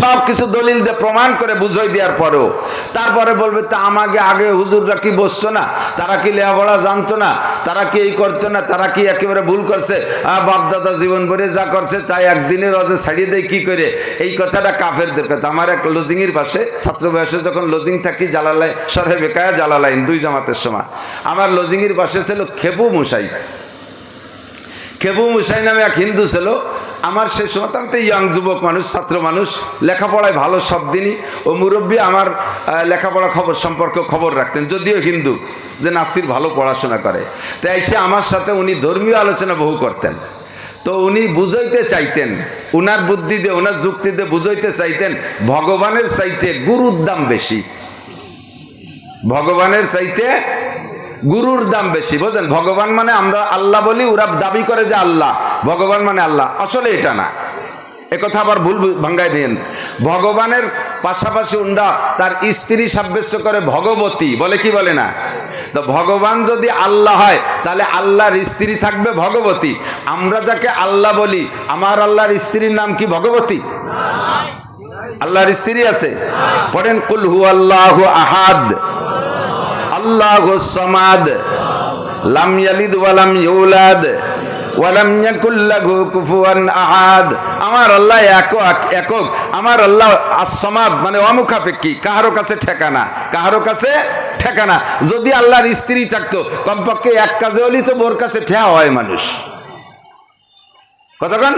সব কিছু দলিল দিয়ে প্রমাণ করে বুঝাই দেওয়ার পরেও তারপরে বলবে তা আমাকে আগে হুজুররা কি বসতো না, তারা কি লেখাপড়া জানতো না, তারা কি এই করতো না, তারা কি একেবারে ভুল করছে, বাপদাদা জীবন ভরে যা করছে তাই একদিনের রজে ছাড়িয়ে দেয় কি করে। এই কথাটা কাফেরদের কথা। আমার এক লজিংয়ের পাশে ছাত্র বয়সে যখন লজিং থাকি জালালাই সরহে বেকায়া জালালাইন 2 জামাতের সময়, আমার লজিংয়ের পাশে ছিল খেপু মুসাই। খেপু মুসাই নামে এক হিন্দু ছিল। আমার সেই সময় আমি তো ইয়াং যুবক মানুষ, ছাত্র মানুষ, লেখাপড়ায় ভালো সব দিনই। ও মুরব্বী আমার লেখাপড়া সম্পর্কে খবর রাখতেন, যদিও হিন্দু, যে নাসির ভালো পড়াশোনা করে। তাই এসে আমার সাথে উনি ধর্মীয় আলোচনা বহু করতেন। তো উনি বুঝাইতে চাইতেন, উনার বুদ্ধি দিয়ে ওনার যুক্তি দিয়ে বুঝাইতে চাইতেন ভগবানের চাইতে গুরুর দাম বেশি, ভগবানের চাইতে গুরুর দাম বেশি। বোঝেন, ভগবান মানে আমরা আল্লাহ বলি, ওরা দাবি করে যে আল্লাহ, ভগবান মানে আল্লাহ। আসলে এটা না, একথা আবার ভুল ভাঙ্গাই দিন। ভগবানের পাশাপাশি উন্ডা তার স্ত্রী সাব্যস্ত করে ভগবতী বলে, কি বলে না? তো ভগবান যদি আল্লাহ হয় তাহলে আল্লাহর স্ত্রী থাকবে ভগবতী। আমরা যাকে আল্লাহ বলি, আমার আল্লাহর স্ত্রীর নাম কি ভগবতী? আল্লাহর স্ত্রী আছে? পড়েন কুল হুয়াল্লাহু আহাদ আল্লাহুস সামাদ লাম ইয়ালিদ ওয়া লাম ইউলাদ ওয়া লাম ইয়াকুল লাহু কুফুয়ান আহাদ। আমার আল্লাহ একক, আমার আল্লাহ আস-সামাদ মানে অমুখাপেক্ষী, কাহারো কাছে ঠিকানা, কাহারো কাছে ঠিকানা। যদি আল্লাহর স্ত্রী থাকতো কমপক্ষে এক কাজে হলি তো বোর কাছে ঠেয়া হয় মানুষ, কতক্ষণ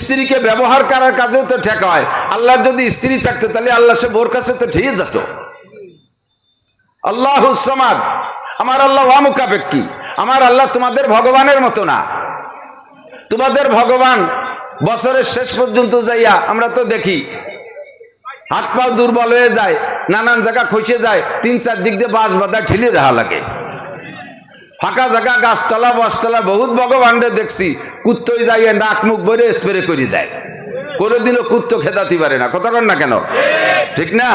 স্ত্রীকে ব্যবহার করার কাজেও তো ঠেকা হয়। আল্লাহর যদি স্ত্রী থাকতো তাহলে আল্লাহ সে বোর কাছে তো ঠেয়ে যেত। আল্লাহুস সামাদ, আমার আল্লাহ অমুখাপেক্ষী। আমার আল্লাহ তোমাদের ভগবানের মতো না। তোমাদের ভগবান বছরের শেষ পর্যন্ত যাইয়া আমরা তো দেখি হাত পা দুর্বল হয়ে যায়, নানান জায়গা খসে যায়, 3-4 দিক দিয়ে বাঁশ বাঁধা ঠেলে রাখা লাগে। ফাঁকা জায়গা, গাছতলা বসতলা বহুত ভগবানরে দেখছি কুত্তই যাইয়ে নাক মুখ ভরে স্প্রে করে দেয়, কোনোদিনও কুত্তো খেদাতে পারে না। কতক্ষণ না কেন, ঠিক না?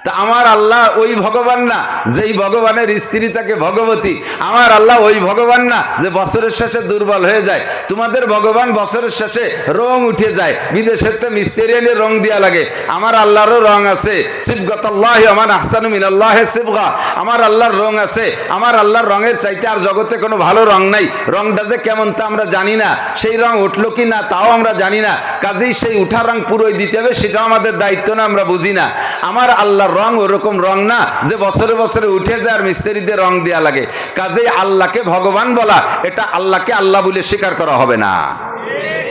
তা আমার আল্লাহ ওই ভগবান না যেই ভগবানের স্ত্রী তাকে ভগবতী। আমার আল্লাহ ওই ভগবান না যে বছরের শেষে দুর্বল হয়ে যায়। তোমাদের ভগবান বছরের শেষে রং উঠে যায়, বিদেশের তো মিস্ত্রি এনে রং দেওয়া লাগে। আমার আল্লাহরও রং আছে, সিবগাতাল্লাহি ওমান আহসানু মিনাল্লাহি সিবগা। আমার আল্লাহর রং আছে। আমার আল্লাহর রঙের চাইতে আর জগতে কোনো ভালো রং নাই। রংটা যে কেমন তা আমরা জানি না, সেই রং উঠলো কি না তাও আমরা জানি না। কাজেই সেই উঠা রং পুরোই দিতে হবে, সেটাও আমাদের দায়িত্ব না, আমরা বুঝি না। আমার আল্লাহর রং ওরকম রং না যে বছরে বছরে উঠে যায় আর মিস্ত্রিদের রং দেওয়া লাগে। কাজেই আল্লাহকে ভগবান বলা, এটা আল্লাহকে আল্লাহ বলে স্বীকার করা হবে না,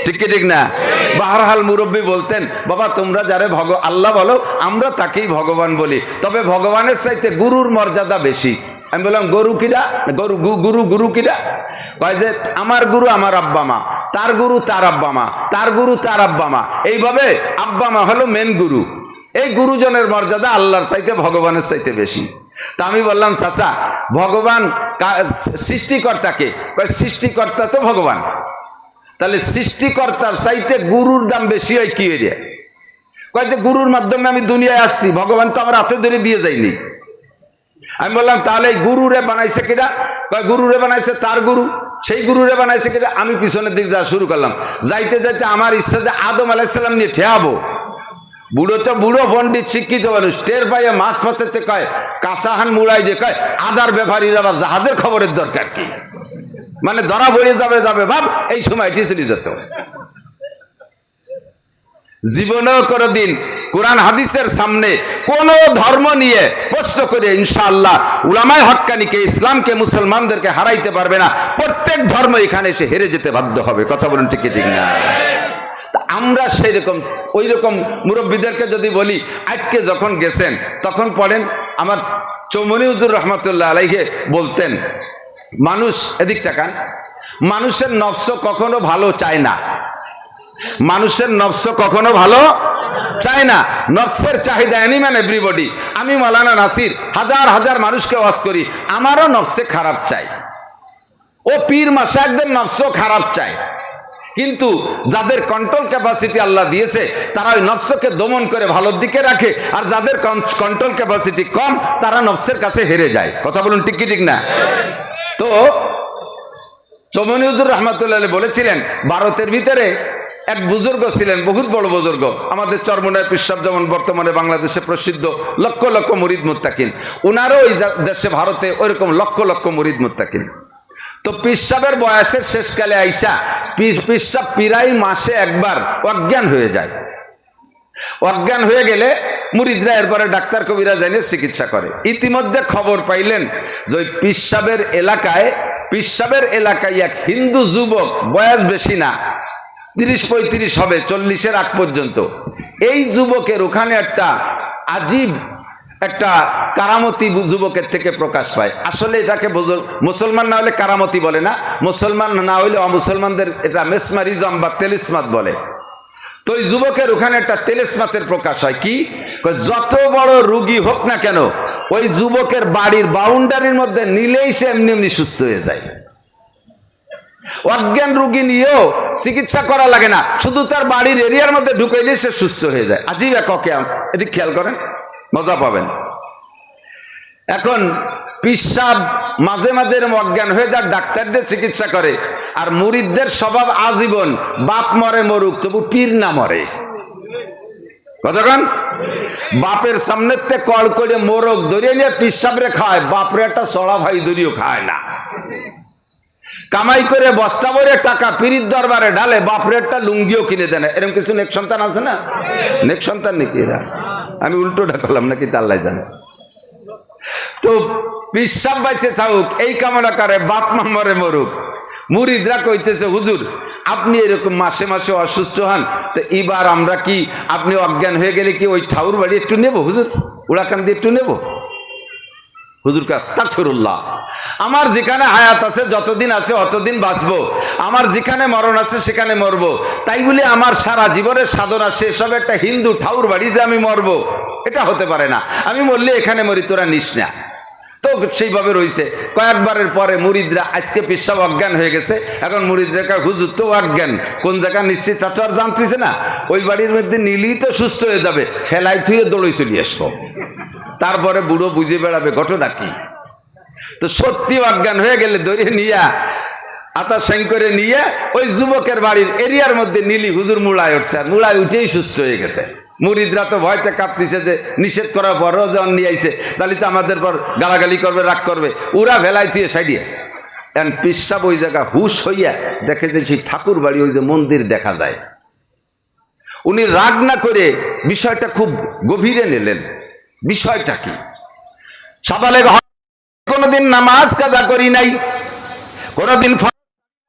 ঠিক কি ঠিক না? বাহরহাল মুরব্বী বলতেন, বাবা তোমরা যারে আল্লাহ বলো আমরা তাকেই ভগবান বলি, তবে ভগবানের চাইতে গুরুর মর্যাদা বেশি। আমি বললাম গরু কিরা, গুরু কিরা? কয় যে আমার গুরু আমার আব্বা মা, তার গুরু তার আব্বা মা, তার গুরু তার আব্বা মা, এইভাবে আব্বা মা হলো মেন গুরু। এই গুরুজনের মর্যাদা আল্লাহর চাইতে ভগবানের চাইতে বেশি। তা আমি বললাম চাচা ভগবান সৃষ্টিকর্তাকে? কয় সৃষ্টিকর্তা তো ভগবান। তাহলে সৃষ্টিকর্তার চাইতে গুরুর দাম বেশি হয় কি এরিয়া? কয় যে গুরুর মাধ্যমে আমি দুনিয়ায় আসছি, ভগবান তো আমার হাতে ধরে দিয়ে যায়নি। আমি বললাম তাহলে গুরুরে বানাইছে কিনা? কয় গুরুরে বানাইছে তার গুরু, সেই গুরুরে বানাইছে কিনা? আমি পিছনের দিক যাওয়া শুরু করলাম। যাইতে যাইতে আমার ইচ্ছা যে আদম আলাইহিস সালাম নিয়ে ঠেয়াবো। বুড়ো তো বুড়ো পণ্ডিত শিক্ষিত মানুষ, টের পাইয়া মাছ পাতে কয় কাঁচাহান মুড়াই যে কয় আদার ব্যাপারীর আবার জাহাজের খবরের দরকার কি? মানে ধরা পড়ে যাবে ভাব, এই সময় চলে যেত। জীবনেও কোনদিন কোরআন হাদিসের সামনে কোন ধর্ম নিয়ে প্রশ্ন করে ইনশাআল্লাহ উলামায়ে হক্কানিকে, ইসলামকে, মুসলমানদেরকে হারাইতে পারবে না। প্রত্যেক ধর্ম এখানে এসে হেরে যেতে বাধ্য হবে। কথা বলুন ঠিক ঠিক না? আমরা সেই রকম ওই রকম মুরব্বীদেরকে যদি বলি, আজকে যখন গেছেন তখন পড়েন আমার চৌমনি হুজুর রহমতুল্লাহ আলাইহি বলতেন, মানুষ এদিক তাকান, মানুষের নফস কখনো ভালো চায় না। মানুষের নফস কখনো ভালো চায় না। নফসের চাহিদা এনিম্যান এভরিবডি। আমি মাওলানা নাসির হাজার হাজার মানুষকে ওয়াজ করি, আমারও নফসে খারাপ চাই। ও পীর মাশায়েখদের নফসও খারাপ চায়। কিন্তু যাদের কন্ট্রোল ক্যাপাসিটি আল্লাহ দিয়েছে তারা ওই নফসকে দমন করে ভালোর দিকে রাখে, আর যাদের কন্ট্রোল ক্যাপাসিটি কম তারা নফসের কাছে হেরে যায়। কথা বলুন ঠিক কি ঠিক না? তো চৌমনি হুজুর রহমতুল্লাহ বলেছিলেন, ভারতের ভিতরে এক বুজুর্গ ছিলেন, বহুত বড় বুজুর্গ, আমাদের চরমোনাই পীর সাহেব যেমন বর্তমানে বাংলাদেশে প্রসিদ্ধ, লক্ষ লক্ষ মুরিদ মুত্তাকিন, উনারও ওই দেশে ভারতে ওইরকম লক্ষ লক্ষ মুরিদ মুত্তাকিন। তো পীর সাহেবের বয়সের শেষকালে আইসা পীর সাহেব প্রায় মাসে একবার অজ্ঞান হয়ে যায়। অজ্ঞান হয়ে গেলে মুরিদরা এরপরে ডাক্তার কবিরাজ এনে চিকিৎসা করে। ইতিমধ্যে খবর পাইলেন যে ওই পীর সাহেবের এলাকায় এক হিন্দু যুবক, বয়স বেশি না, 30-35 হবে, 40-এর আগ পর্যন্ত, এই যুবকের ওখানে একটা আজীব একটা কারামতি যুবকের থেকে প্রকাশ পায়। আসলে এটাকে মুসলমান না হলে কারামতি বলে না, মুসলমান না হলে অমুসলমানদের এটা মেসমারিজম বা তেলিসমাত বলে। তো ওই যুবকের ওখানে একটা তেলিসমাতের প্রকাশ হয়। কি, যত বড় রুগী হোক না কেন ওই যুবকের বাড়ির বাউন্ডারির মধ্যে নিলেই সে এমনি এমনি সুস্থ হয়ে যায়। অজ্ঞান রুগী নিয়েও চিকিৎসা করা লাগে না, শুধু তার বাড়ির এরিয়ার মধ্যে ঢুকাইলে সে সুস্থ হয়ে যায়। আজীব এক অকেয়াম, এটি খেয়াল করেন, মজা পাবেন। এখন পীর সাহেব মাঝে মাঝে অজ্ঞান হয়ে যাক, ডাক্তারদের চিকিৎসা করে, আর মুরিদদের স্বভাব আজীবন বাপ মরে মরুক তবু পীর না মরে। কতক্ষণ বাপের সামনে কল করে মোরগ ধরিয়ে নিয়ে পীর সাহেবরে খায়, বাপরে একটা চড়া ভাই ধরিয়েও খায় না। কামাই করে বস্তা ভরে টাকা পীরির দরবারে ঢালে, বাপরে একটা লুঙ্গিও কিনে দেয় না। এরকম কিছু নেক সন্তান আছে না? নেক সন্তান নাকি এরা? আমি উল্টোটা করলাম নাকি তা আল্লাহ জানে। তো পীর সাহেব বাইসে থাকুক এই কামনা করে, বাপ মা মরে মরুক। মুরিদরা কইতেছে, হুজুর আপনি এরকম মাসে মাসে অসুস্থ হন, তো এবার আমরা কি আপনি অজ্ঞান হয়ে গেলে কি ওই ঠাউর বাড়ি একটু নেব হুজুর, উড়াকান্দি একটু নেব? হুজুর কাছে আস্তাগফিরুল্লাহ, আমার যেখানে হায়াত আছে যতদিন আছে অতদিন বাঁচবো, আমার যেখানে মরণ আছে সেখানে মরবো, তাই বলে আমার সারা জীবনের সাধনা শেষ হবে একটা হিন্দু ঠাউর বাড়ি যে আমি মরবো, এটা হতে পারে না। আমি মরলে এখানে মরি, তোরা নিস না। তো সেইভাবে রয়েছে। কয়েকবারের পরে মুরিদরা, আজকে পীর সাহেব অজ্ঞান হয়ে গেছে, এখন মুরিদরা হুজুর তো অজ্ঞান, কোন জায়গা নিশ্চিত তা তো আর জানতেছে না, ওই বাড়ির মধ্যে নিলেই তো সুস্থ হয়ে যাবে, ফেলাই থুয়ে দৌড়ে চলে আসবো। তারপরে বুড়ো বুঝে বেড়াবে ঘটনা কি। তো সত্যি অজ্ঞান হয়ে গেলে ধরে নিয়ে আতা সেং করে নিয়ে ওই যুবকের বাড়ির এরিয়ার মধ্যে নিলি, হুজুর মুড়ায় উঠছে, আর মুড়ায় উঠেই সুস্থ হয়ে গেছে। মুরিদরা তো ভয়তে কাঁপতেছে যে নিষেধ করার পরও যখন নিয়ে আইছে তাহলে তো আমাদের পর গালাগালি করবে, রাগ করবে, ওরা ভেলাই দিয়ে সাইডিয়ে। এখন পীর সাহেব ওই জায়গা হুশ হইয়া দেখে যে সেই ঠাকুর বাড়ি, ওই যে মন্দির দেখা যায়। উনি রাগ না করে বিষয়টা খুব গভীরে নিলেন। বিষয়টা কি? সাবালেগ কোনদিন নামাজ কাজা করি নাই, কোনদিন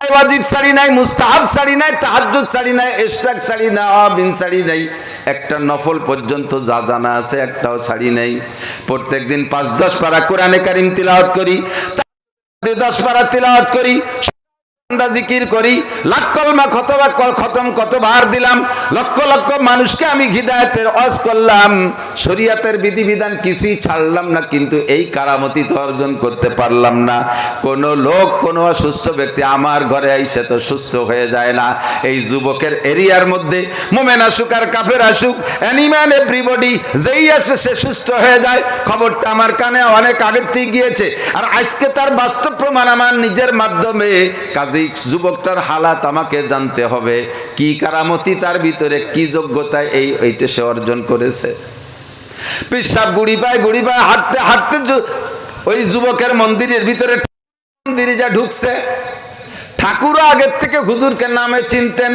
ওয়াজিব ছাড়ি নাই, মুস্তাহাব ছাড়ি নাই, তাহাজ্জুদ ছাড়ি নাই, ইশরাক ছাড়ি না, বিন ছাড়ি নাই, একটা নফল পর্যন্ত যা জানা আছে একটাও ছাড়ি নাই। প্রত্যেকদিন 5-10 পারা কোরআনে কারীম তিলাওয়াত করি, 10 পারা তিলাওয়াত করি, জিকির করি, লাখ কলমা খতম কতবার দিলাম, লক্ষ লক্ষ মানুষকে আমি হিদায়াতের ওয়াজ করলাম, শরীয়তের বিধিবিধান কিছুই ছাড়লাম না, কিন্তু এই কারামতি তো অর্জন করতে পারলাম না। কোন লোক, কোন অসুস্থ ব্যক্তি আমার ঘরে আইসে তো সুস্থ হয়ে যায় না। এই যুবকের এরিয়ার মধ্যে মোমেন আসুক আর কাফের আসুক, অ্যানিম্যাল এভরিবডি যেই আসে সে সুস্থ হয়ে যায়। খবরটা আমার কানে অনেক আগের থেকে গিয়েছে, আর আজকে তার বাস্তব প্রমাণ আমার নিজের মাধ্যমে। কাজে যুবকটার হালাত আমাকে জানতে হবে, কি কারামতি তার ভিতরে, কি যোগ্যতায় এইটা সে অর্জন করেছে। পীর সাহেব গুড়ি পায় হাঁটতে হাঁটতে ওই যুবকের মন্দিরের ভিতরে মন্দিরে যা ঢুকছে। ঠাকুরও আগের থেকে হুজুরকে নামে চিনতেন,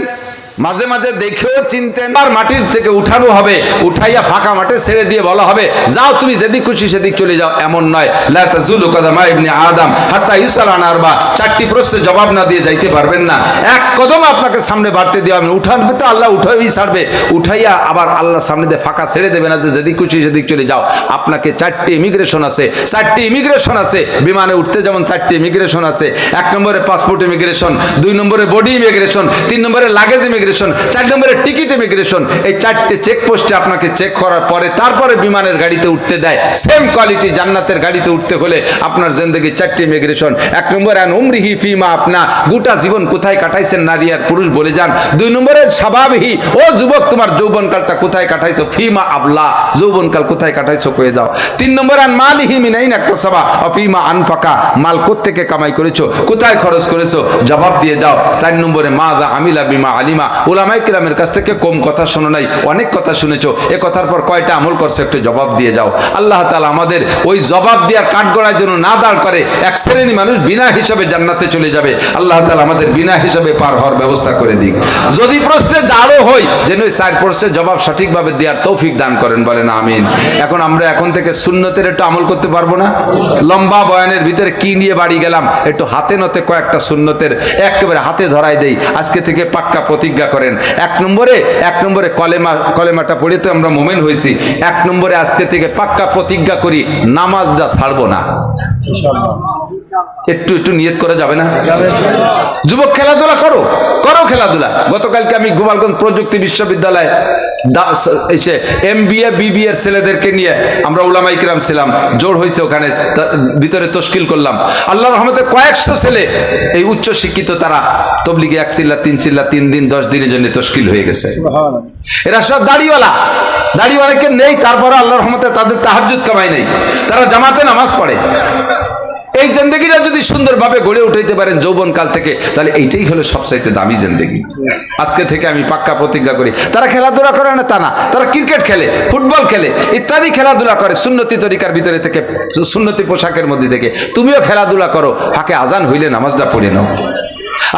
মাঝে মাঝে দেখেও চিনতেন। আর মাটির থেকে উঠানো হবে, উঠাইয়া ফাঁকা মাঠে ছেড়ে দিয়ে বলা হবে, যাও তুমি যেদিক খুশি সেদিক চলে যাও, এমন নয়। লা তাজুলু কদমা ইবনে আদম হাত্তা ইউসাল আন আরবা, 4টি প্রশ্নের জবাব না দিয়ে যাইতে পারবেন না। এক কদম আপনাকে সামনে বাড়তে দেওয়া হবে, উঠানবে তো আল্লাহ উঠাই ছাড়বে, উঠাইয়া আবার আল্লাহ সামনে দিয়ে ফাঁকা ছেড়ে দেবে না যে যেদিক খুশি সেদিক চলে যাও। আপনাকে 4টি ইমিগ্রেশন আছে, 4টি ইমিগ্রেশন আছে। বিমানে উঠতে যেমন 4টি ইমিগ্রেশন আছে, 1 নম্বরে পাসপোর্ট ইমিগ্রেশন, 2 নম্বরে বডি ইমিগ্রেশন, 3 নম্বরে লাগেজ ইমিগ্রেশন, 4 নম্বরে টিকিট ইমিগ্রেশন। এই 4টি চেকপোস্টে আপনাকে চেক করার পরে তারপরে বিমানের গাড়িতে উঠতে দেয়। সেম কোয়ালিটি জান্নাতের গাড়িতে উঠতে হলে আপনার জিন্দেগি 4টি ইমিগ্রেশন। 1 নম্বরে আন উমরিহি ফিমা, আপনা গোটা জীবন কোথায় কাটাইছেন নারী আর পুরুষ বলে যান। 2 নম্বরে স্বভাবহি, ও যুবক তোমার যৌবনকালটা কোথায় কাটাইছো, ফিমা আবলা, যৌবনকাল কোথায় কাটাইছো কয়ে দাও। 3 নম্বরে আন মালিহি মিন আইনা ইকতাসাবা ওয়া ফিমা আনফাকা, মাল কোত্থেকে কামাই করেছো, কোথায় খরচ করেছো, জবাব দিয়ে যাও। 4 নম্বরে মাযা আমিলা বিমা আলিমা, উলামায়ে কিরামের কাছ থেকে কম কথা শোনো নাই, অনেক কথা শুনেছো। এ কথার পর কয়টা আমল করছে একটু জবাব দিয়ে যাও। আল্লাহ তাআলা আমাদের ওই জবাব দেওয়ার কাঠগড়ায় যেন না দাঁড় করে। এক শ্রেণী মানুষ বিনা হিসাবে জান্নাতে চলে যাবে, আল্লাহ তাআলা আমাদের বিনা হিসাবে পার হওয়ার ব্যবস্থা করে দিক। যদি প্রশ্নে দাঁড়ও হই যেন ওই 4 প্রশ্নের জবাব সঠিকভাবে দেওয়ার তৌফিক দান করেন, বলেন আমিন। আমরা এখন থেকে সুন্নতের একটু আমল করতে পারবো না? লম্বা বয়ানের ভিতরে কি নিয়ে বাড়ি গেলাম, একটু হাতে নতে কয়েকটা সুন্নতের একেবারে হাতে ধরাই দেই। আজকে থেকে পাক্কা প্রতিজ্ঞা করেন। এক নম্বরে কলেমাটা পড়ে তো আমরা মুমিন হয়েছি। 1 নম্বরে আজকে থেকে পাক্কা প্রতিজ্ঞা করি নামাজটা ছাড়বো না। একটু নিয়ত করা যাবে না? যুবক খেলাধুলা করো খেলাধুলা। গতকালকে আমি গোপালগঞ্জ প্রযুক্তি বিশ্ববিদ্যালয়ে MBA BBA এর ছেলেদেরকে নিয়ে আমরা উলামায়ে কিরাম ছিলাম, জোর হয়েছে ওখানে, ভিতরে তশকিল করলাম। আল্লাহর রহমতে কয়েকশো ছেলে এই উচ্চ শিক্ষিত, তারা তবলিগে 1 চিল্লা 3 চিল্লা 3 দিন 10 দিনের জন্য তশকিল হয়ে গেছে। এরা সব দাড়িওয়ালাকে নেই, তারপরে আল্লাহর রহমতে তাদের তাহাজ্জুদ কামাই নেই, তারা জামাতে নামাজ পড়ে। এই জিন্দেগিটা যদি সুন্দরভাবে গড়ে উঠাইতে পারেন যৌবন কাল থেকে, তাহলে এইটাই হলো সবচাইতে দামি জিন্দেগি। আজকে থেকে আমি পাক্কা প্রতিজ্ঞা করি। তারা খেলাধুলা করে না তা না, তারা ক্রিকেট খেলে, ফুটবল খেলে, ইত্যাদি খেলাধুলা করে সুন্নতি তরিকার ভিতরে থেকে, সুন্নতি পোশাকের মধ্যে থেকে। তুমিও খেলাধুলা করো, ফাঁকে আজান হইলে নামাজটা পড়ে নাও।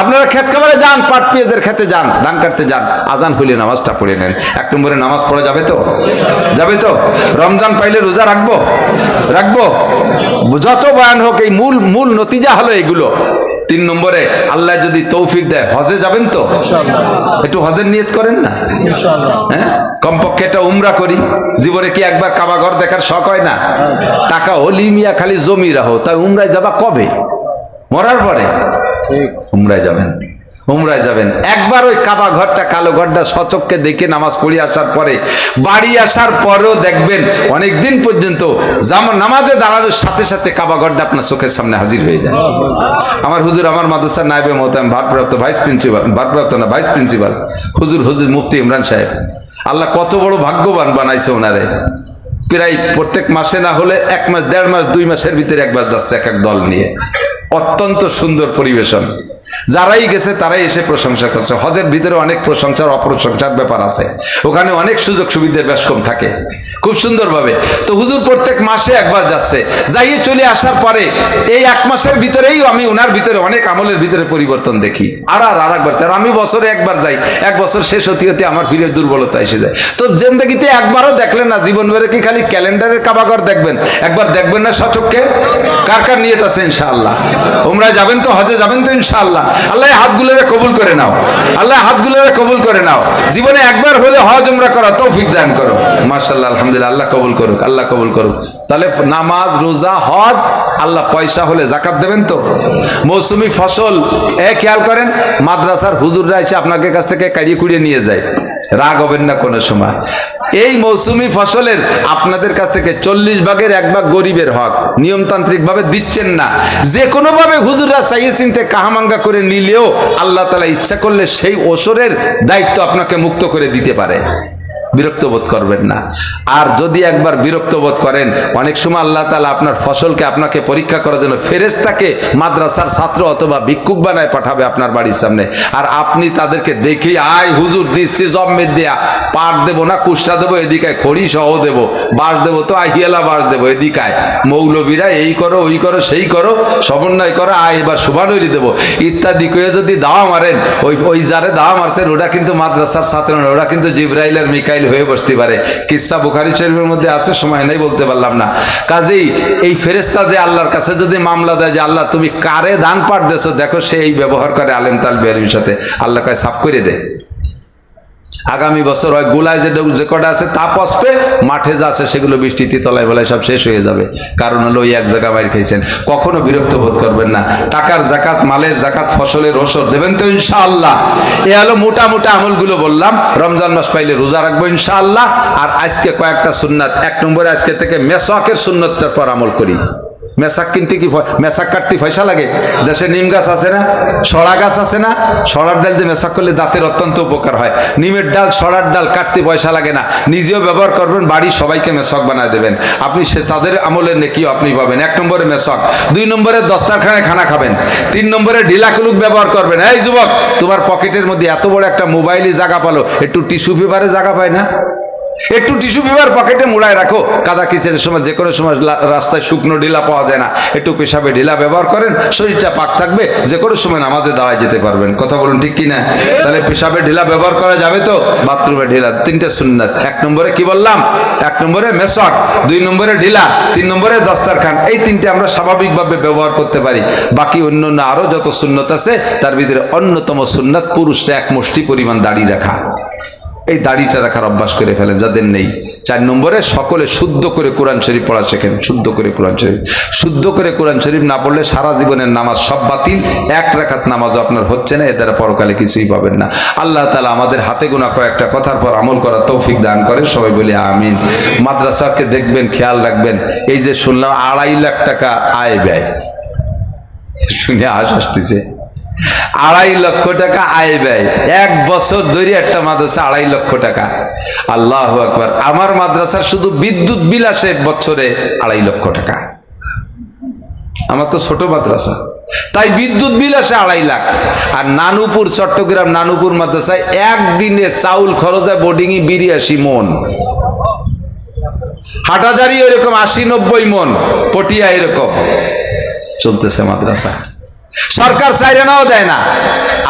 আপনারা ক্ষেত খামারে যান, পাট পেঁয়াজের খেতে যান, ধান কাটতে যান, আজান হইলে নামাজটা পড়ে নেন। 1 নম্বরে নামাজ পড়া যাবে তো? রমজান পাইলে রোজা রাখবো। যত বয়ান হোক এই মূল নতিজা হলো এগুলো। 3 নম্বরে আল্লাহ যদি তৌফিক দেয় হজে যাবেন তো? একটু হজের নিয়ত করেন না? হ্যাঁ, কমপক্ষে একটা উমরা করি। জীবনে কি একবার কাবা ঘর দেখার শখ হয় না? টাকা হলি মিয়া খালি জমি রাখো, তাই উমরায় যাবা কবে? মরার পরে উমরায় যাবেন। একবার ওই কাবা ঘরটা, কালো ঘরটা সচক্ষে দেখে নামাজ পড়ে আসার পরে, বাড়ি আসার পরেও দেখবেন অনেক দিন পর্যন্ত নামাজে দাঁড়ানোর সাথে সাথে কাবা ঘরটা আপনার চোখের সামনে হাজির হয়ে যায়। আমার হুজুর, আমার মাদ্রাসার নায়েবে মোহতারাম ভারপ্রাপ্ত ভাইস প্রিন্সিপাল হুজুর মুফতি ইমরান সাহেব, আল্লাহ কত বড় ভাগ্যবান বানাইছে ওনারে। প্রায় প্রত্যেক মাসে না হলে 1 মাস 1.5 মাস 2 মাসের ভিতরে একবার যাচ্ছে এক দল নিয়ে। অত্যন্ত সুন্দর পরিবেশন। যারাই গেছে তারাই এসে প্রশংসা করছে। হজের ভিতরে অনেক প্রশংসার অপ্রশংসার ব্যাপার আছে, ওখানে অনেক সুযোগ সুবিধার বেশ কম থাকে, খুব সুন্দরভাবে। তো হুজুর প্রত্যেক মাসে একবার যাচ্ছে, যাইয়ে চলে আসার পরে এই 1 মাসের ভিতরেই আমি ওনার ভিতরে অনেক আমলের ভিতরে পরিবর্তন দেখি। আর একবার, আমি বছরে একবার যাই, 1 বছর শেষ হতে হতে আমার ফিরের দুর্বলতা এসে যায়। তো জিন্দেগিতে একবারও দেখলেন না, জীবন ভরে কি খালি ক্যালেন্ডারের কাবাঘর দেখবেন? একবার দেখবেন না সচক্ষে? কার নিয়ত আছে ইনশাআল্লাহ? উমরায় যাবেন তো, হজে যাবেন তো ইনশাআল্লাহ? আল্লাহ হাতগুলোরে কবুল করে নাও। জীবনে একবার হলে হজ উমরা করা তৌফিক দান করো। মাশাআল্লাহ, আলহামদুলিল্লাহ, আল্লাহ কবুল করুক। তাহলে নামাজ, রোজা, হজ, আল্লাহ পয়সা হলে যাকাত দেবেন তো? মৌসুমি ফসল খেয়াল করেন, মাদ্রাসার হুজুররা এসে আপনাকে কাছ থেকে কাড়িয়ে কুড়িয়ে নিয়ে যায়, রাগ হবেন না কোনো সময়। এই মৌসুমি ফসলের আপনাদের কাছ থেকে 40 ভাগের 1 ভাগ গরিবের হক, নিয়মতান্ত্রিক ভাবে দিচ্ছেন না। যে কোনো ভাবে হুজুররা চাইয়ে চিনতে কাহামাঙ্গা করে নিলেও আল্লাহ তাআলা ইচ্ছা করলে সেই ওসরের দায়িত্ব আপনাকে মুক্ত করে দিতে পারে। বিরক্ত বোধ করবেন না। আর যদি একবার বিরক্ত বোধ করেন, অনেক সময় আল্লাহ তাআলা আপনার ফসলকে আপনাকে পরীক্ষা করার জন্য ফেরেশতাকে মাদ্রাসার ছাত্র অথবা ভিক্ষুক বানায় পাঠাবে আপনার বাড়ির সামনে। আর আপনি তাদেরকে দেখে, আয় হুজুর দিচ্ছি জম্মের দেয়া, পাট দেবো না কুষ্টা দেবো, এদিকায় খড়ি সহ দেবো, বাঁশ দেবো তো আহিয়ালা বাঁশ দেবো, এদিকায় মৌলবীরা এই করো ওই করো সেই করো, সমন্বয় করো, আয় এবার সুবানরি দেবো ইত্যাদি করে যদি দাওয়া মারেন, ওই যারে দাওয়া মারছেন ওরা কিন্তু মাদ্রাসার ছাত্র না, ওরা কিন্তু জিবরাইল আর মিকাইল হয়ে বসতে পারে। কিসসা বুখারী শরীফের মধ্যে আছে, সময় নাই বলতে পারলাম না। কাজেই এই ফেরেশতা যে আল্লাহর কাছে যদি মামলা দেয় যে আল্লাহ তুমি কারে দান পাঠ দেছো, দেখো সে এই ব্যবহার করে আলেম তালবের সাথে, আল্লাহ কয় সাফ করে দে। আগামী বছর হয় গোলায় যে কটা আছে তা পসপে, মাঠে যা আছে সেগুলো বৃষ্টিতে তলায় বলায় সব শেষ হয়ে যাবে। কারণ হলো ওই এক জায়গা বাইর খাইছেন। কখনো বিরক্ত বোধ করবেন না। টাকার জাকাত, মালের জাকাত, ফসলের ওসর দেবেন তো ইনশাআল্লাহ? এ হলো মোটা আমলগুলো বললাম। রমজান মাস পাইলে রোজা রাখবো ইনশাআল্লাহ। আর আজকে কয়েকটা সুন্নাত। 1 নম্বরে আজকে থেকে মেসওয়াকের সুন্নতটার পর আমল করি। মেসাক কিনতে কি মেসাক কাটতে পয়সা লাগে? দেশে নিম গাছ আছে না, সড়া গাছ আছে না, সড়ার ডাল দিয়ে মেসাক করলে দাঁতের অত্যন্ত উপকার হয়। নিমের ডাল, সড়ার ডাল কাটতে পয়সা লাগে না, নিজেও ব্যবহার করবেন, বাড়ির সবাইকে মেসক বানায় দেবেন, আপনি সে তাদের আমলের নেকিও আপনি পাবেন। 1 নম্বরে মেসক, 2 নম্বরে দস্তারখানায় খানা খাবেন, 3 নম্বরে ঢিলা কুলুক ব্যবহার করবেন। এই যুবক, তোমার পকেটের মধ্যে এত বড় একটা মোবাইলই জায়গা পালো, একটু টিস্যু পেপারে জায়গা পায় না? একটু টিস্যু পেপার পকেটে মুড়ায় রাখো, কাদা কিচেনের সময়, যে কোনো সময় রাস্তায় শুকনো ঢিলা পাওয়া যায় না, একটু পেশাবে ঢিলা ব্যবহার করেন, শরীরটা পাক থাকবে, যে কোনো সময় নামাজে দাঁড়ায় যেতে পারবেন। কথা বলুন ঠিক কিনা? তাহলে পেশাবে ঢিলা ব্যবহার করা যাবে তো? বাথরুমে ঢিলা, 3টে সুন্নাত। 1 নম্বরে কি বললাম? 1 নম্বরে মেসওয়াক, 2 নম্বরে ঢিলা, 3 নম্বরে দস্তারখান। এই 3টে আমরা স্বাভাবিকভাবে ব্যবহার করতে পারি। বাকি অন্য আরো যত সুন্নত আছে, তার ভিতরে অন্যতম সুন্নাত পুরুষটা 1 মুষ্টি পরিমাণ দাড়ি রাখা। এই দাড়িটা রাখার অভ্যাস করে ফেলেন যাদের নেই। 4 নম্বরে সকলে শুদ্ধ করে কোরআন শরীফ পড়া শেখেন। শুদ্ধ করে কোরআন শরীফ, শুদ্ধ করে কোরআন শরীফ না পড়লে সারা জীবনের নামাজ সব বাতিল। 1 রাকাত নামাজও আপনার হচ্ছে না, এ দ্বারা পরকালে কিছুই পাবেন না। আল্লাহ তাআলা আমাদের হাতে গোনা কয়েকটা কথার পর আমল করার তৌফিক দান করেন, সবাই বলি আমিন। মাদ্রাসাকে দেখবেন, খেয়াল রাখবেন। এই যে শুনলাম 2.5 লাখ টাকা আয় ব্যয়, শুনে আসতেছে 2.5 লক্ষ টাকা আয় ব্যয়, 1 বছর ধরে একটা মাদ্রাসা 2.5 লক্ষ টাকা। আল্লাহু আকবার। আমার মাদ্রাসার শুধু বিদ্যুৎ বিল আসে বছরে 2.5 লক্ষ টাকা। আমার তো ছোট মাদ্রাসা, তাই বিদ্যুৎ বিল আসে 2.5 লাখ। আর নানুপুর, চট্টগ্রাম নানুপুর মাদ্রাসায় একদিনে চাউল খরচ হয় বোর্ডিংয়ে 82 মন, হাটাজারি এরকম 80-90 মন, পটিয়া এরকম চলতেছে মাদ্রাসা। সরকার চাইরানাও দেয় না।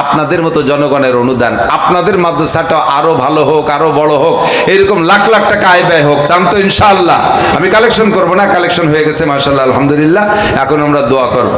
আপনাদের মতো জনগণের অনুদান, আপনাদের মাদ্রাসাটা আরো ভালো হোক, আরো বড় হোক, এরকম লাখ লাখ টাকা আয় ব্যয় হোক, চান তো ইনশাআল্লাহ? আমি কালেকশন করব না, কালেকশন হয়ে গেছে মাশাআল্লাহ, আলহামদুলিল্লাহ। এখন আমরা দোয়া করব।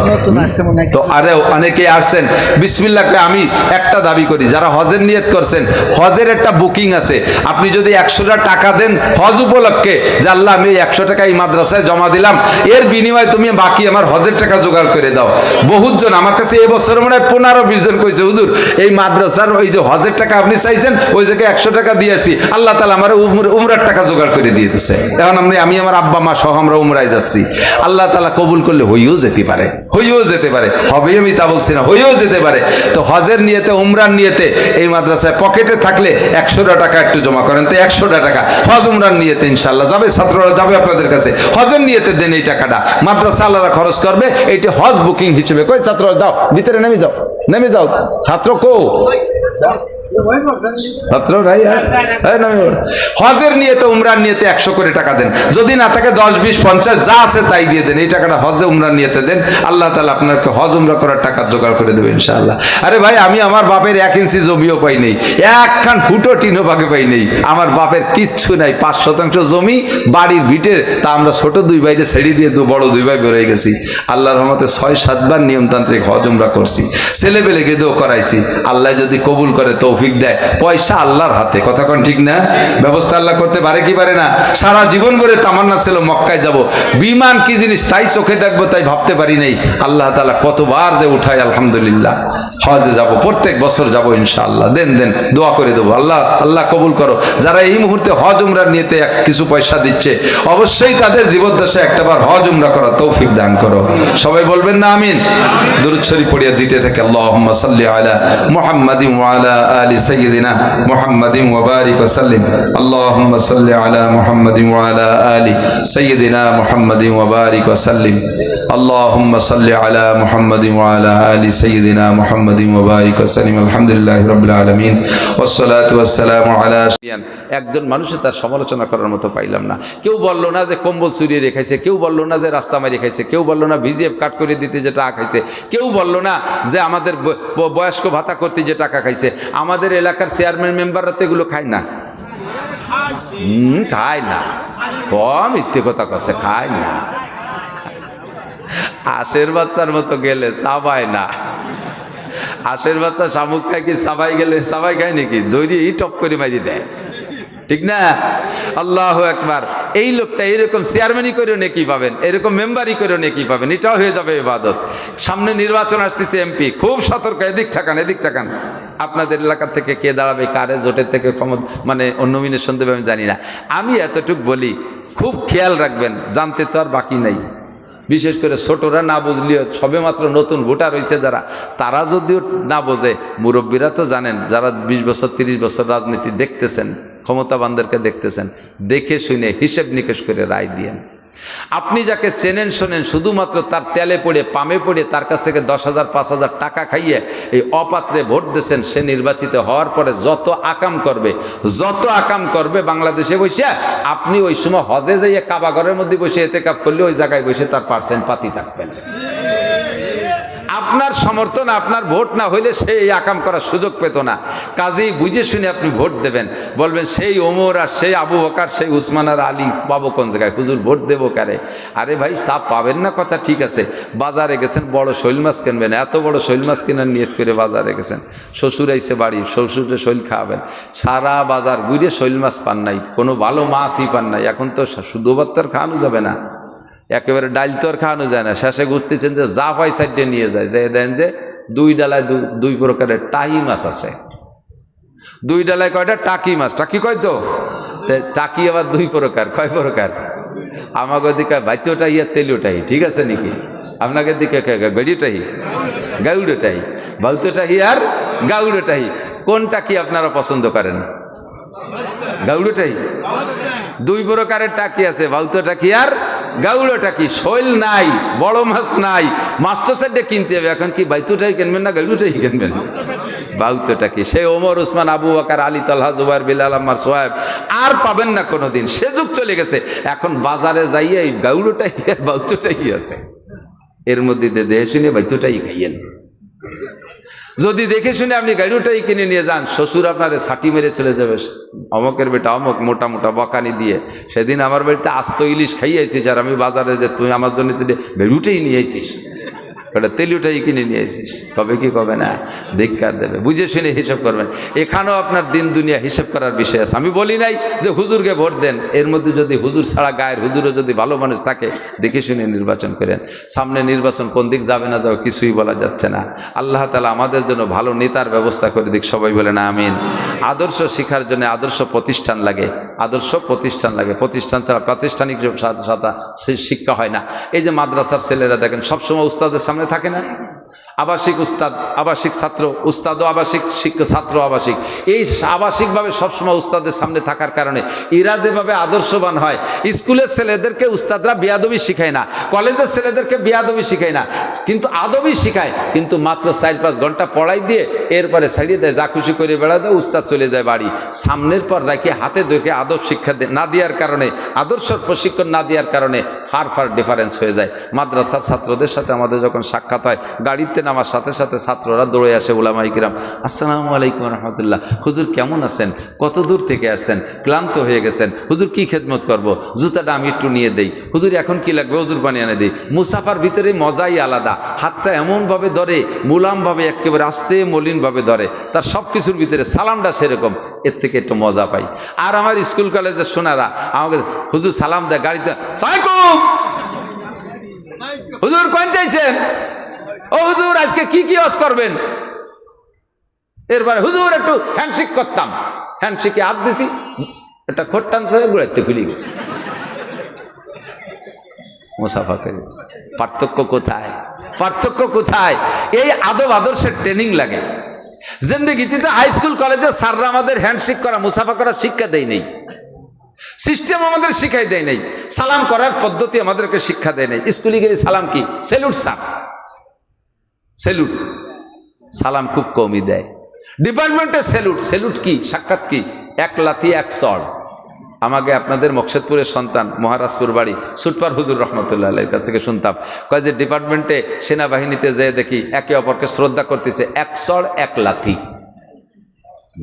তো আরে অনেকে আসছেন, বিসমিল্লাহ করে আমি একটা দাবি করি, যারা হজের নিয়ত করছেন, হজের একটা বুকিং আছে, আপনি যদি 100 টাকা দেন হজ উপলক্ষে, যে আল্লাহ আমি 100 টাকা এই মাদ্রাসায় জমা দিলাম, এর বিনিময়ে তুমি বাকি আমার হজের টাকা জোগাড় করে দাও। বহুত জন আমার কাছে এবছর মনে হয় 15-20 জন কইছে, হুজুর এই মাদ্রাসার ওই যে হজের টাকা আপনি চাইছেন, ওই জায়গায় 100 টাকা দিয়ে আসি, আল্লাহ তাআলা আমার উমরার টাকা জোগাড় করে দিয়ে দিচ্ছে। এখন আমি আমার আব্বা মা সহ আমরা উমরায় যাচ্ছি। আল্লাহ তাআলা কবুল করলে হইও যেতে পারে, হইও যেতে পারে, হবে আমি তা বলছি না, হইও যেতে পারে। তো হজের নিয়তে, উমরার নিয়তে এই মাদ্রাসায় পকেটে থাকলে 100 টাকা একটু জমা করেন, তো 100 টাকা হজ উমরার নিয়তে ইনশাআল্লাহ যাবে, ছাত্ররা যাবে আপনাদের কাছে। হজের নিয়তে দেন এই টাকাটা, মাদ্রাসা আল্লাহরা খরচ করবে, এইটা হজ বুকিং হিসেবে। কই ছাত্ররা যাও ভিতরে, নেমে যাও, নেমে যাও। ছাত্র কো? হজের নিয়তে, উমরার নিয়তে 100 করে টাকা দেন। যদি না থাকে 10, 20, 50 যা আছে তাই দিয়ে দেন। এই টাকাটা হজে উমরার নিয়তে দেন, আল্লাহ তাআলা আপনাকে হজ উমরা করার টাকা জোগাড় করে দেবে ইনশাআল্লাহ। আরে ভাই, আমি আমার বাপের 1 ইঞ্চি জমিও পাই নেই, 1 ফুটও টিনও ভাগে পাই নেই। আমার বাপের কিচ্ছু নাই, 5 শতাংশ জমি, বাড়ির ভিটের, তা আমরা ছোট 2 ভাইকে ছেড়ে দিয়ে বড় 2 ভাই বেরোয় গেছি। আল্লাহর রহমতে 6-7 বার নিয়মতান্ত্রিক হজ উমরা করছি, ছেলে পেলে গেদেও করাইছি। আল্লাহ যদি কবুল করে, তৌফিক দেয়, পয়সা আল্লাহর হাতে, কথা কোন ঠিক না? ব্যবস্থা আল্লাহ করতে পারে কি পারে না? সারা জীবন ভরে তামান্না ছিল মক্কায় যাব, বিমান কি জিনিস তাই চোখে দেখবো, তাই ভাবতে পারি নাই। আল্লাহ তাআলা কতবার যে উঠায়, আলহামদুলিল্লাহ। হজে যাব, প্রত্যেক বছর যাব ইনশাআল্লাহ। দেন দোয়া করে দেবো, আল্লাহ কবুল করো। যারা এই মুহূর্তে হজ উমরার নিয়তে কিছু পয়সা দিচ্ছে, অবশ্যই তাদের জীবদ্দশায় একটাবার হজ উমরা করা তৌফিক দান করো। সবাই বলবেন না আমিন? দুরূদ শরীফ পড়িয়া দিতে থাকে, আল্লাহুম্মা সাল্লি আলা মুহাম্মাদিন ওয়া আলা আলি সাইয়্যিদিনা মুহাম্মাদিন ওয়া বারিক ওয়া সাল্লিম। আল্লাহুম্মা সাল্লি আলা মুহাম্মাদিন ওয়া আলা আলি সাইয়্যিদিনা মুহাম্মাদিন ওয়া বারিক ওয়া সাল্লিম। আল্লাহুম্মা সাল্লি আলা মুহাম্মাদিন ওয়া আলা আলি সাইয়্যিদিনা মুহাম্মাদিন ওয়া বারিক ওয়া সাল্লিম। আলহামদুলিল্লাহি রাব্বিল আলামিন ওয়াস সালাতু ওয়াস সালামু আলা। একজন মানুষের তার সমালোচনা করার মতো পাইলাম না। কেউ বললো না যে কম্বল চুরিয়ে রেখেছে, কেউ বললো না যে রাস্তা মারি খাইছে, কেউ বললো না ভিজিএফ কাট করে দিতে যে টাকা খাইছে, কেউ বললো না যে আমাদের বয়স্ক ভাতা করতে যে টাকা খাইছে। আমাদের এলাকার চেয়ারম্যান মেম্বাররা তো এগুলো খায় না, খায় না, কম মিথ্যে কথা করছে, খায় না। আশের বাচ্চার মতো গেলে চাবায় না। আশের বাচ্চা শামুক খায় কি চাবাই গেলে চাবাই খায় নাকি? দৌড়ি টপ করে মারি দেয়, ঠিক না? আল্লাহু আকবার। এই লোকটা এরকম চেয়ারম্যানই করেও নেকি পাবেন, এরকম মেম্বারই করেও নেকি পাবেন, এটাও হয়ে যাবে ইবাদত। সামনে নির্বাচন আসতেছে, এমপি, খুব সতর্ক, এদিক থাকান, এদিক থাকান। আপনাদের এলাকা থেকে কে দাঁড়াবে, কারে জোটের থেকে মানে নমিনেশন দেবে আমি জানি না। আমি এতটুক বলি, খুব খেয়াল রাখবেন, জানতে তো আর বাকি নাই। বিশেষ করে ছোটরা না বুঝলেও সবে মাত্র নতুন ভোটার হয়েছে যারা, তারা যদিও না বোঝে, মুরব্বীরা তো জানেন, যারা 20 বছর 30 বছর রাজনীতি দেখতেছেন, ক্ষমতাবানদেরকে দেখতেছেন, দেখে শুনে হিসেব নিকেশ করে রায় দিয়েন। আপনি যাকে চেনেন শোনেন, শুধুমাত্র তার তেলে পড়ে পামে পড়ে তার কাছ থেকে 10,000 5,000 টাকা খাইয়ে এই অপাত্রে ভোট দিয়েছেন, সে নির্বাচিত হওয়ার পরে যত আকাম করবে বাংলাদেশে বসে, আপনি ওই সময় হজে যাইয়ে কাবাঘরের মধ্যে বসে এতেকাফ করলে ওই জায়গায় বসে তার পার্সেন্ট পাতি থাকবেন। আপনার সমর্থন, আপনার ভোট না হইলে সে এই আকাম করার সুযোগ পেত না। কাজেই বুঝে শুনে আপনি ভোট দেবেন। বলবেন সেই ওমর আর সেই আবু বকর সেই উসমান আর আলী পাবো কোন জায়গায়, হুজুর ভোট দেবো কারে? আরে ভাই, তা পাবেন না, কথা ঠিক আছে। বাজারে গেছেন, বড় শৈল মাছ কিনবেন, এত বড় শৈল মাছ কেনার নিয়ত করে বাজারে গেছেন, শ্বশুর আইসে বাড়ি, শ্বশুরে শৈল খাওয়াবেন, সারা বাজার ঘুরে শৈল মাছ পান নাই, কোনো ভালো মাছই পান নাই। এখন তো শুধু ভাত আর খাওয়ানো যাবে না, একেবারে ডাইল তো আর খাওয়ানো যায় না। শেষে ঘুরতেছেন যে যা পাই সাইডে নিয়ে যায়, যে দেন যে 2 ডালায় 2 প্রকারের টাহি মাছ আছে। 2 ডালায় কয়টা? টাকি মাছ। টাকি কয় তো, টাকি আবার 2 প্রকার। কয় প্রকার? আমাকে দিকে ভাইতেওটাই আর তেলিওটাই, ঠিক আছে নাকি? আপনাকে দিকে গড়িওটাই, গাউড়োটাই, ভাউতোটাই আর গাউড়োটাই। কোনটা কি আপনারা পছন্দ করেন? গাউড়োটাই। 2 প্রকারের টাকি আছে, ভাউতোটাকি আর গাউড়োটাকি। শৈল নাই, বড় মাছ নাই, মাছ তো সাইডে কিনতে হবে। এখন কি বাইতুটাই কিনবেন না গাউড়োটাই কিনবেন? বাউতোটাকি। সে ওমর, উসমান, আবু বকর, আলী, তালহা, জুবাইর, বিলাল, আম্মার, সোহাইব আর পাবেন না কোনোদিন। সে যুগ চলে গেছে। এখন বাজারে যাইয়ে এই গাউড়োটাই আর বাউতোটাই আছে, এর মধ্যে দেখে শুনে বাইতুটাই খাইয়েন। যদি দেখে শুনে আপনি গাড়িটাই কিনে নিয়ে যান, শ্বশুর আপনারে ছাটি মেরে চলে যাবে, অমকের বেটা অমক, মোটা মোটা বকানি দিয়ে। সেদিন আমার বাড়িতে আস্ত ইলিশ খাইয়েছিস, আর আমি বাজারে যে তুই আমার জন্য গাড়িটাই নিয়ে আইছিস, ওটা তেলিউটাই কিনে নিয়ে আইছিস, কবে কি কবে না ধিক্কার দেবে। বুঝে শুনে হিসাব করবেন। এখানেও আপনার দিন দুনিয়া হিসাব করার বিষয় আছে। আমি বলি নাই যে হুজুরকে ভোট দেন, এর মধ্যে যদি হুজুর ছাড়া গায়ের হুজুরও যদি ভালো মানুষ থাকে, দেখে শুনে নির্বাচন করেন। সামনে নির্বাচন কোন দিক যাবে না যাবে কিছুই বলা যাচ্ছে না। আল্লাহ তাআলা আমাদের জন্য ভালো নেতার ব্যবস্থা করে দিক, সবাই বলেন আমিন। আদর্শ শিক্ষার জন্য আদর্শ প্রতিষ্ঠান লাগে, আদর্শ প্রতিষ্ঠান লাগে। প্রতিষ্ঠান ছাড়া প্রাতিষ্ঠানিক শিক্ষা হয় না। এই যে মাদ্রাসার ছেলেরা দেখেন সবসময় উস্তাদের সামনে থাকে না, আবাসিক উস্তাদ, আবাসিক ছাত্র, উস্তাদ ও আবাসিক শিক্ষক, ছাত্র আবাসিক। এই আবাসিকভাবে সবসময় উস্তাদের সামনে থাকার কারণে এরা যেভাবে আদর্শবান হয়। স্কুলের ছেলেদেরকে উস্তাদরা বেয়াদবি শিখায় না, কলেজের ছেলেদেরকে বেয়াদবি শিখায় না, কিন্তু আদবি শিখায়। কিন্তু মাত্র 4-5 ঘন্টা পড়াই দিয়ে এরপরে ছাড়িয়ে দেয়, যা খুশি করে বেড়া দেয়, উস্তাদ চলে যায় বাড়ি। সামনের পর রাখে হাতে ধরে আদব শিক্ষা না দেওয়ার কারণে, আদর্শ প্রশিক্ষণ না দেওয়ার কারণে ফার ডিফারেন্স হয়ে যায়। মাদ্রাসার ছাত্রদের সাথে আমাদের যখন সাক্ষাৎ হয়, গাড়িতে নামার সাথে সাথে ছাত্ররা দৌড়ে আসে, উলামায়ে কিরাম আসসালামু আলাইকুম রাহমাতুল্লাহ, হুজুর কেমন আছেন, কত দূর থেকে আসছেন, ক্লান্ত হয়ে গেছেন, হুজুর কি খেদমত করব, জুতাটা আমি একটু নিয়ে দেই, হুজুর এখন কি লাগবে, হুজুর পানি এনে দিই। মুসাফার ভিতরে মজাই আলাদা। হাতটা এমনভাবে ধরে, মুলামভাবে, একেবারে আস্তে মলিনভাবে ধরে, তার সব কিছুর ভিতরে সালামটা সেরকম, এর থেকে একটু মজা পাই। আর আমার স্কুল কলেজের সোনারা আমাকে হুজুর সালাম দেয় গাড়িতে, সালামালাইকুম হুজুর, কোন চাইছেন, ও হুজুর আজকে কি কি ওয়াজ করবেন। এরপরে হুজুর একটু হ্যান্ডশেক করতাম, হ্যান্ডশেকে হাত দিছি, একটা খোট টানছে, গোড়াতে খুলে গেছে। মুসাফা করে পার্থক্য কোথায়, পার্থক্য কোথায়? এই আদব আদর্শের ট্রেনিং লাগে জিন্দেগিতে। হাই স্কুল কলেজে স্যাররা আমাদের হ্যান্ডশেক করা, মুসাফা করার শিক্ষা দেয় নেই, সিস্টেম আমাদের শিখাই দেয় নেই, সালাম করার পদ্ধতি আমাদেরকে শিক্ষা দেয় নেই। স্কুলে গেলে সালাম কি, সেলুট স্যার, সেলুট, সালাম খুব কমই দেয়। ডিপার্টমেন্টে সেলুট, সেলুট কি, সাক্ষাৎ কি, 1 লাথি 1 চড়। আমাকে আপনাদের মকসেদপুরের সন্তান, মহারাজপুর বাড়ি, সুটপার হুজুর রহমতুল্লাহ আলাইহির কাছ থেকে শুনতাম, কয় যে ডিপার্টমেন্টে সেনাবাহিনীতে যেয়ে দেখি একে অপরকে শ্রদ্ধা করতেছে, 1 চড় 1 লাথি,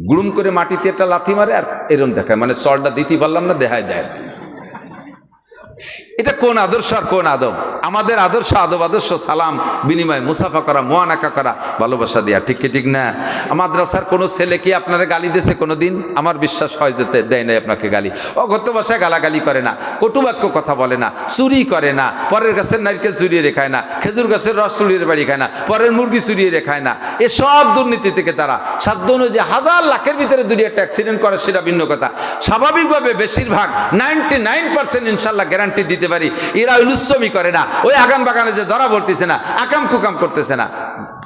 গুড়ুম করে মাটিতে একটা লাথি মারে আর এরম দেখায়, মানে চড়টা দিতে পারলাম না, দেখায় দেয়। এটা কোন আদর্শ আর কোন আদব? আমাদের আদর্শ আদব, আদর্শ সালাম বিনিময়, মুসাফা করা, মোয়ানাকা করা, ভালোবাসা দেয়া, ঠিক কি ঠিক না? মাদ্রাসার কোনো ছেলে কি আপনারা গালি দিয়েছে কোনোদিন? আমার বিশ্বাস হয় যেতে দেয় নাই আপনাকে গালি। অগত্য ভাষায় গালাগালি করে না, কটুবাক্য কথা বলে না, চুরি করে না, পরের গাছের নারকেল চুরিয়ে রেখায় না, খেজুর গাছের রস চুরিয়ে বাড়ি খায় না, পরের মুরগি চুরিয়ে রেখায় না। এসব দুর্নীতি থেকে তারা সাধ্য অনুযায়ী 1000 লাখের ভিতরে 2-1টা অ্যাক্সিডেন্ট করে, সেটা ভিন্ন কথা। স্বাভাবিকভাবে বেশিরভাগ 99% ইনশাল্লাহ গ্যারান্টি দিতে দিতে পারি। এরা ওই লুচ্ছমি করে না, ওই আগান বাগানে যে ধরা পড়তেছে না, আকাম কুকাম করতেছে না।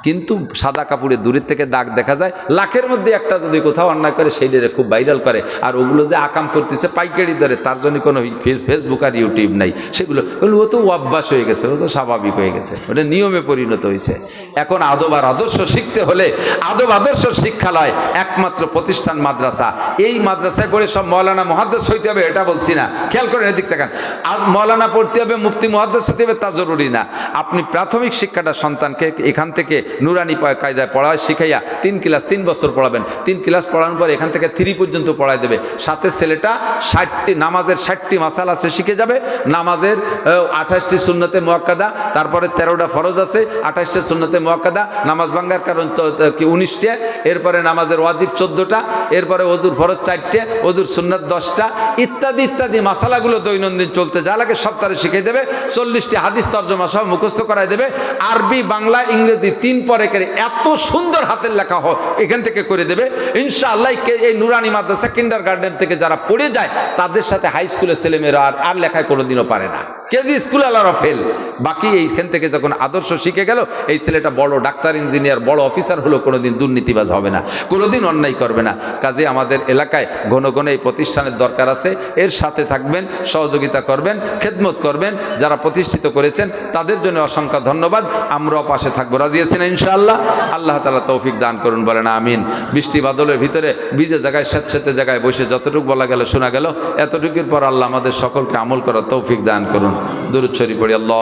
কিন্তু সাদা কাপড়ে দূরের থেকে দাগ দেখা যায়, লাখের মধ্যে একটা যদি কোথাও অন্যায় করে সেইটারে খুব ভাইরাল করে। আর ওগুলো যে আকাম করতেছে পাইকারি দরে, তার জন্য কোনো ফেসবুক আর ইউটিউব নাই। সেগুলো ও তো অভ্যাস হয়ে গেছে, ও তো স্বাভাবিক হয়ে গেছে, ওটা নিয়মে পরিণত হয়েছে। এখন আদব আর আদর্শ শিখতে হলে আদব আদর্শ শিক্ষালয় একমাত্র প্রতিষ্ঠান মাদ্রাসা। এই মাদ্রাসায় পড়ে সব মৌলানা মুহাদ্দিস হইতে হবে এটা বলছি না, খেয়াল করেন এদিক থেকে। আর মৌলানা পড়তে হবে, মুফতি মুহাদ্দিস হতে হবে তা জরুরি না। আপনি প্রাথমিক শিক্ষাটা সন্তানকে এখান থেকে নুরানি কায়দায় পড়ায় শিখাইয়া 3 ক্লাস 3 বছর পড়াবেন। 3 ক্লাস পড়ানোর পর এখান থেকে 3 পর্যন্ত পড়ায় দেবে। সাথে ছেলেটা 60টি নামাজের 60টি মাসালা সে শিখে যাবে। নামাজের 28টি সুন্নতে মুআক্কাদা, তারপরে 13টা ফরজ আছে, 28টা সুন্নতে মুআক্কাদা, নামাজ ভাঙ্গার কারণ 19টা, এরপরে নামাজের ওয়াজিব 14টা, এরপরে ওজুর ফরজ 4টে, ওজুর সুন্নাত 10টা, ইত্যাদি ইত্যাদি মাসালাগুলো দৈনন্দিন চলতে যা লাগে সব তারা শিখে দেবে। 40টি হাদিস তর্জমা সব মুখস্থ করায় দেবে। আরবি, বাংলা, ইংরেজি 3 পরে করে এত সুন্দর হাতের লেখা এখান থেকে করে দেবে ইনশাআল্লাহ। এই নুরানি মাদ্রাসা কিন্ডার গার্ডেন থেকে যারা পড়ে যায় তাদের সাথে হাই স্কুলের ছেলেমেয়েরা আর লেখায় কোনোদিনও পারে না। কেজি স্কুল আলারা ফেল। বাকি এইখান থেকে যখন আদর্শ শিখে গেল, এই ছেলেটা বড় ডাক্তার, ইঞ্জিনিয়ার, বড় অফিসার হলো, কোনোদিন দুর্নীতিবাজ হবে না, কোনোদিন অন্যায় করবে না। কাজে আমাদের এলাকায় ঘন ঘন এই প্রতিষ্ঠানের দরকার আছে। এর সাথে থাকবেন, সহযোগিতা করবেন, খেদমত করবেন। যারা প্রতিষ্ঠিত করেছেন তাদের জন্য অসংখ্য ধন্যবাদ। আমরাও পাশে থাকবো, রাজি আছেন ইনশাআল্লাহ? আল্লাহ তাআলা তৌফিক দান করুন, বলেন আমিন। বৃষ্টি বাদলের ভিতরে ভিজে জায়গায় স্যাঁতস্যাঁতে জায়গায় বসে যতটুকু বলা গেল শোনা গেল, এতটুকুর পর আল্লাহ আমাদের সকলকে আমল করার তৌফিক দান করুন। দুরূদ শরীফ পড়ি। আল্লাহ